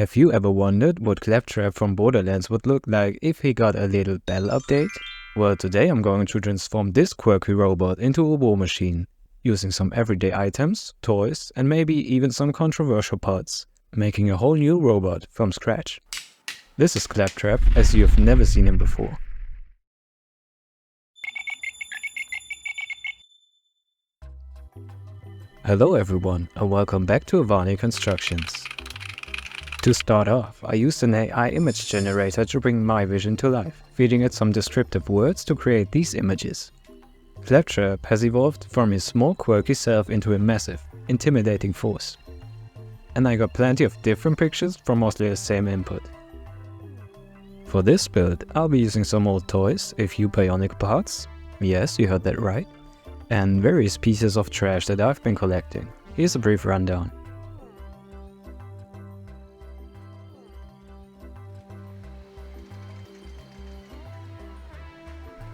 Have you ever wondered what Claptrap from Borderlands would look like if he got a little Bell update? Well, today I'm going to transform this quirky robot into a war machine, using some everyday items, toys, and maybe even some controversial parts, making a whole new robot from scratch. This is Claptrap as you've never seen him before. Hello everyone, and welcome back to Arvania Constructions. To start off, I used an AI image generator to bring my vision to life, feeding it some descriptive words to create these images. Claptrap has evolved from his small quirky self into a massive, intimidating force. And I got plenty of different pictures from mostly the same input. For this build, I'll be using some old toys, a few bionic parts, yes, you heard that right, and various pieces of trash that I've been collecting. Here's a brief rundown.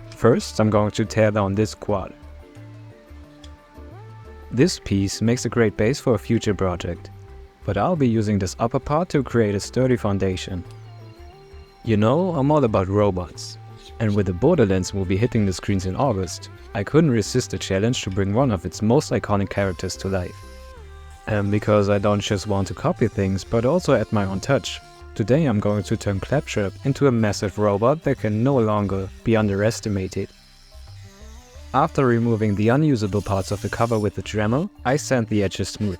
First, I'm going to tear down this quad. This piece makes a great base for a future project, but I'll be using this upper part to create a sturdy foundation. You know, I'm all about robots, and with the Borderlands movie hitting the screens in August, I couldn't resist the challenge to bring one of its most iconic characters to life. And because I don't just want to copy things, but also add my own touch, today I'm going to turn Claptrap into a massive robot that can no longer be underestimated. After removing the unusable parts of the cover with the Dremel, I sand the edges smooth.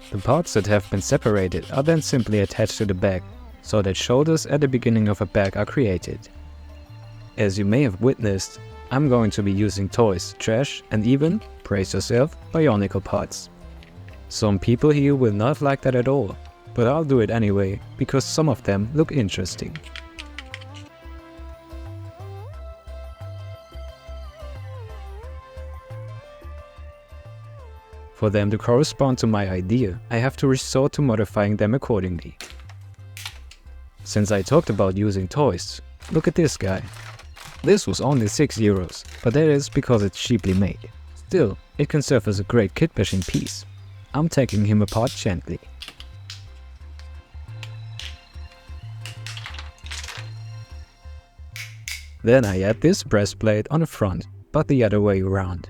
The parts that have been separated are then simply attached to the back, so that shoulders at the beginning of a back are created. As you may have witnessed, I'm going to be using toys, trash, and even, brace yourself, bionicle parts. Some people here will not like that at all, but I'll do it anyway, because some of them look interesting. For them to correspond to my idea, I have to resort to modifying them accordingly. Since I talked about using toys, look at this guy. This was only €6, but that is because it's cheaply made. Still, it can serve as a great kitbashing piece. I'm taking him apart gently. Then I add this breastplate on the front, but the other way around.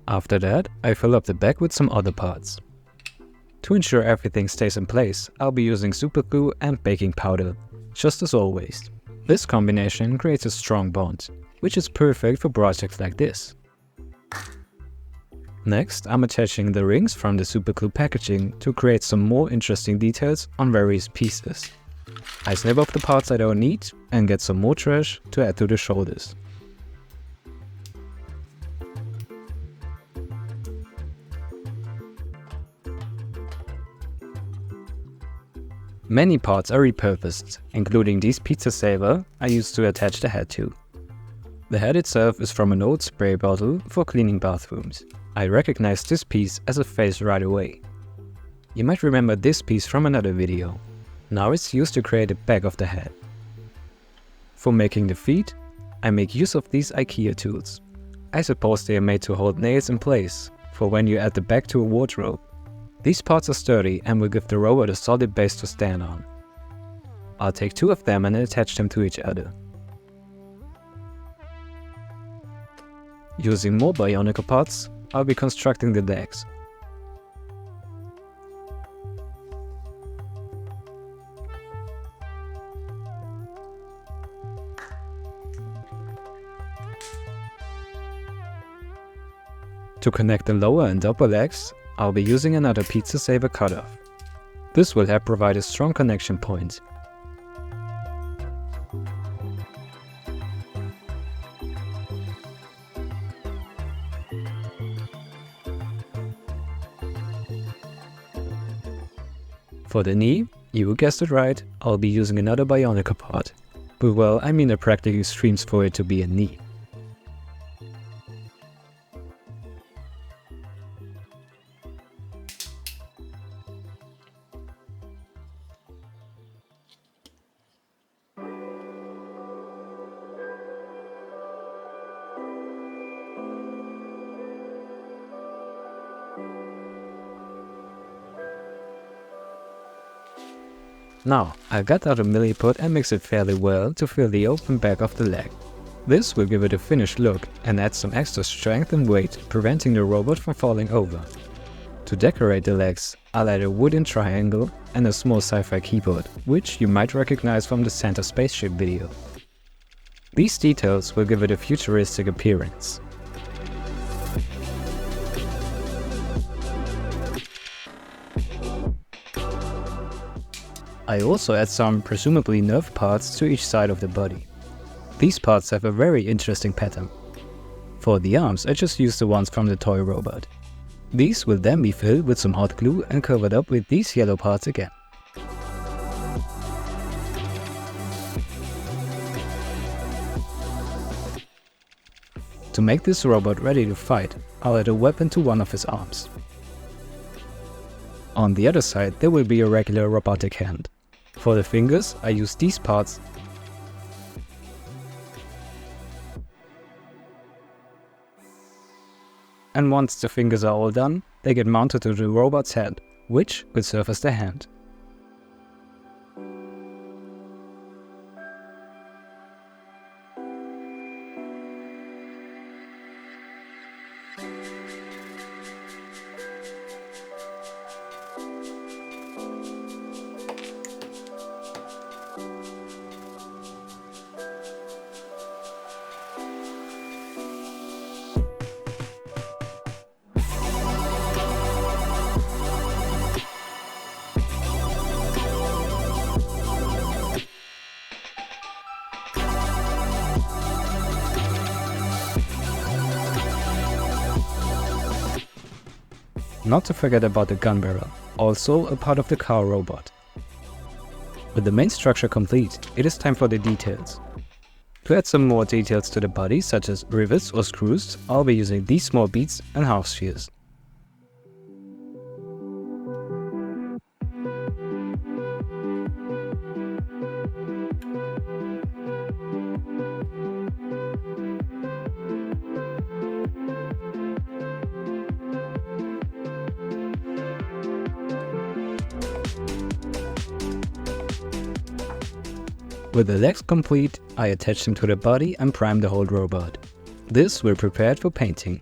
After that, I fill up the back with some other parts. To ensure everything stays in place, I'll be using super glue and baking powder, just as always. This combination creates a strong bond, which is perfect for projects like this. Next, I'm attaching the rings from the super glue packaging to create some more interesting details on various pieces. I snip off the parts I don't need and get some more trash to add to the shoulders. Many parts are repurposed, including this pizza saver I used to attach the head to. The head itself is from an old spray bottle for cleaning bathrooms. I recognized this piece as a face right away. You might remember this piece from another video. Now it's used to create the back of the head. For making the feet, I make use of these IKEA tools. I suppose they are made to hold nails in place, for when you add the back to a wardrobe. These parts are sturdy and will give the robot a solid base to stand on. I'll take two of them and attach them to each other. Using more bionicle parts, I'll be constructing the legs. To connect the lower and upper legs, I'll be using another pizza saver cutoff. This will help provide a strong connection point. For the knee, you guessed it right, I'll be using another bionicle part. But well, I mean there are practically streams for it to be a knee. Now, I got out a milliput and mix it fairly well to fill the open back of the leg. This will give it a finished look and add some extra strength and weight, preventing the robot from falling over. To decorate the legs, I'll add a wooden triangle and a small sci-fi keyboard, which you might recognize from the Santa spaceship video. These details will give it a futuristic appearance. I also add some presumably nerve parts to each side of the body. These parts have a very interesting pattern. For the arms, I just used the ones from the toy robot. These will then be filled with some hot glue and covered up with these yellow parts again. To make this robot ready to fight, I'll add a weapon to one of his arms. On the other side there will be a regular robotic hand. For the fingers I use these parts. And once the fingers are all done, they get mounted to the robot's head, which will serve as the hand. Not to forget about the gun barrel, also a part of the car robot. With the main structure complete, it is time for the details. To add some more details to the body, such as rivets or screws, I'll be using these small beads and half spheres. With the legs complete, I attach them to the body and prime the whole robot. This will prepare it for painting.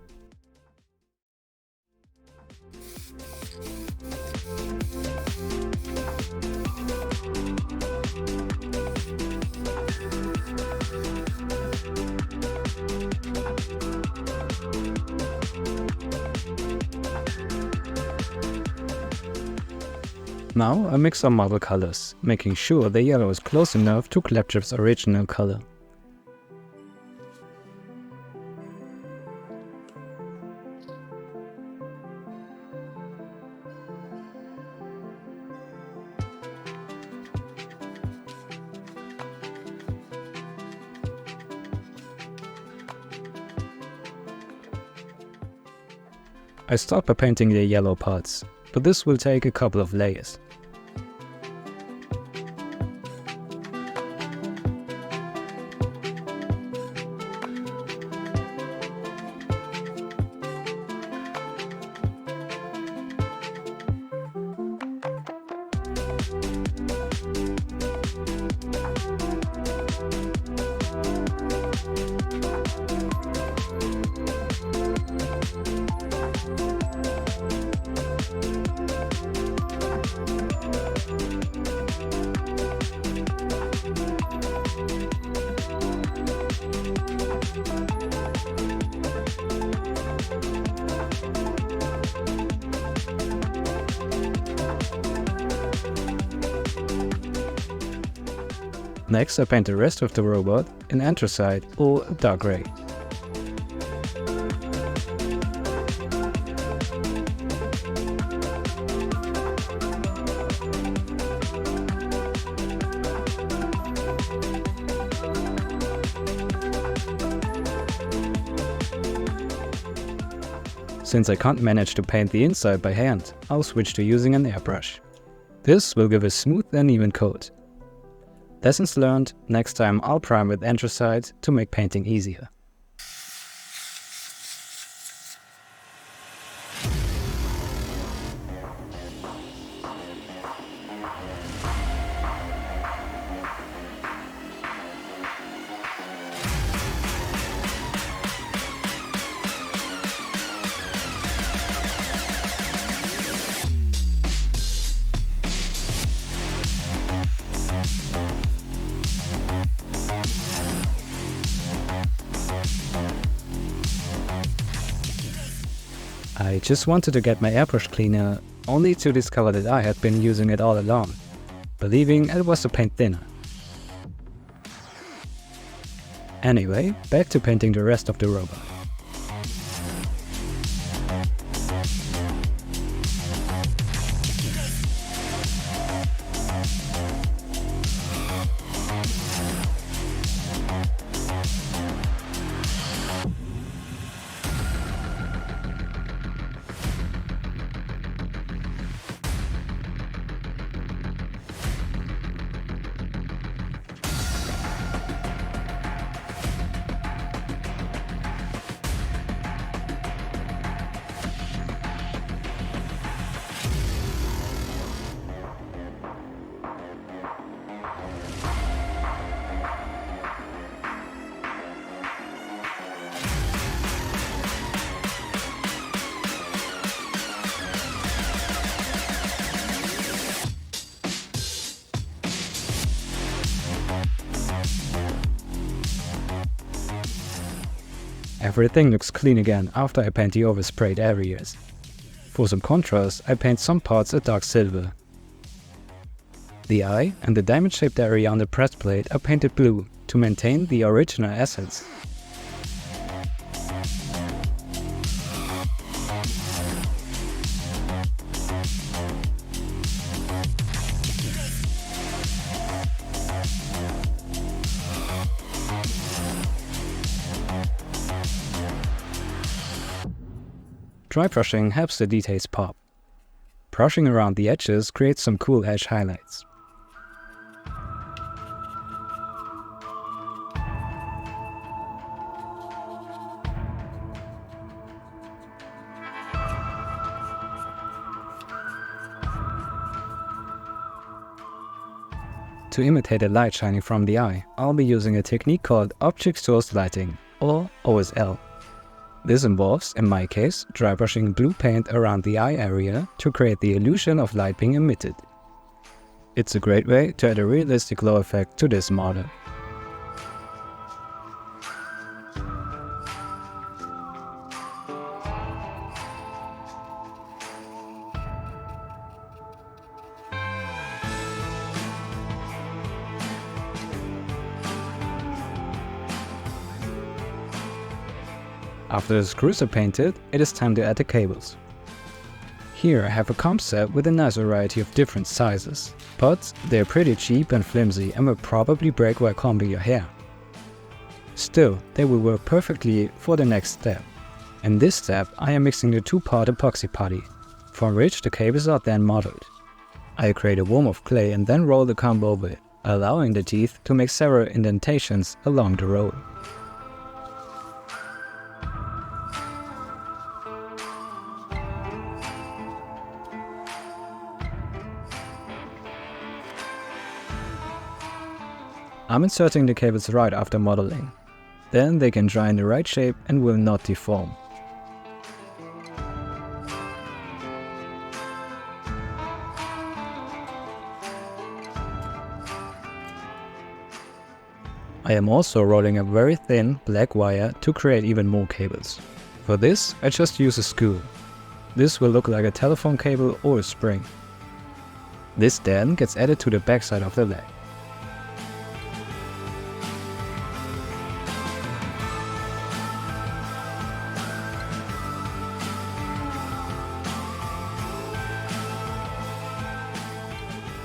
Now I mix some model colors, making sure the yellow is close enough to Claptrap's original color. I start by painting the yellow parts, but this will take a couple of layers. Next I paint the rest of the robot in anthracite or dark grey. Since I can't manage to paint the inside by hand, I'll switch to using an airbrush. This will give a smooth and even coat. Lessons learned, next time I'll prime with anthracite to make painting easier. I just wanted to get my airbrush cleaner, only to discover that I had been using it all along, believing it was to paint thinner. Anyway, back to painting the rest of the robot. Everything looks clean again after I paint the oversprayed areas. For some contrast, I paint some parts a dark silver. The eye and the diamond-shaped area on the press plate are painted blue to maintain the original essence. Dry brushing helps the details pop. Brushing around the edges creates some cool edge highlights. To imitate the light shining from the eye, I'll be using a technique called Object Source Lighting, or OSL. This involves, in my case, dry brushing blue paint around the eye area to create the illusion of light being emitted. It's a great way to add a realistic glow effect to this model. After the screws are painted, it is time to add the cables. Here I have a comp set with a nice variety of different sizes, but they're pretty cheap and flimsy and will probably break while combing your hair. Still, they will work perfectly for the next step. In this step I am mixing the two-part epoxy putty, from which the cables are then modeled. I create a worm of clay and then roll the comb over it, allowing the teeth to make several indentations along the roll. I'm inserting the cables right after modeling. Then they can dry in the right shape and will not deform. I am also rolling a very thin black wire to create even more cables. For this, I just use a spool. This will look like a telephone cable or a spring. This then gets added to the backside of the leg.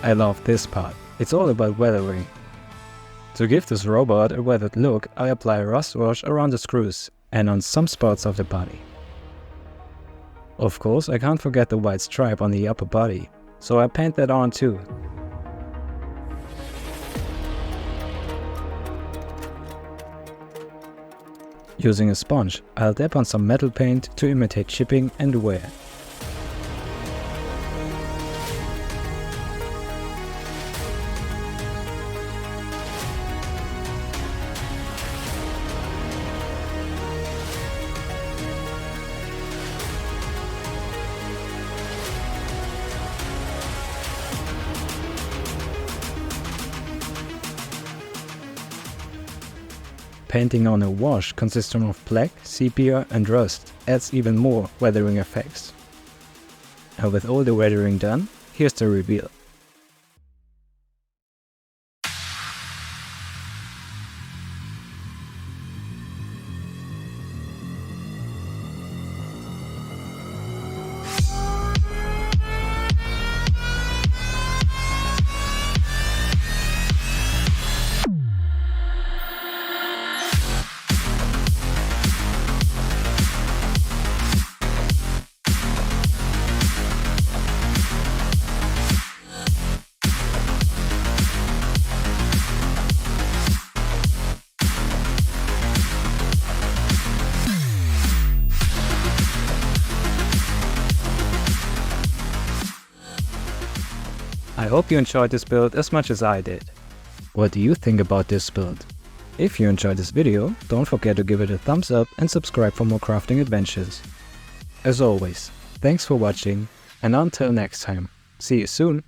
I love this part. It's all about weathering. To give this robot a weathered look, I apply rust wash around the screws and on some spots of the body. Of course, I can't forget the white stripe on the upper body, so I paint that on too. Using a sponge, I'll dab on some metal paint to imitate chipping and wear. painting on a wash consisting of black, sepia and rust adds even more weathering effects. Now with all the weathering done, here's the reveal. I hope you enjoyed this build as much as I did. What do you think about this build? If you enjoyed this video, don't forget to give it a thumbs up and subscribe for more crafting adventures. As always, thanks for watching, and until next time, see you soon!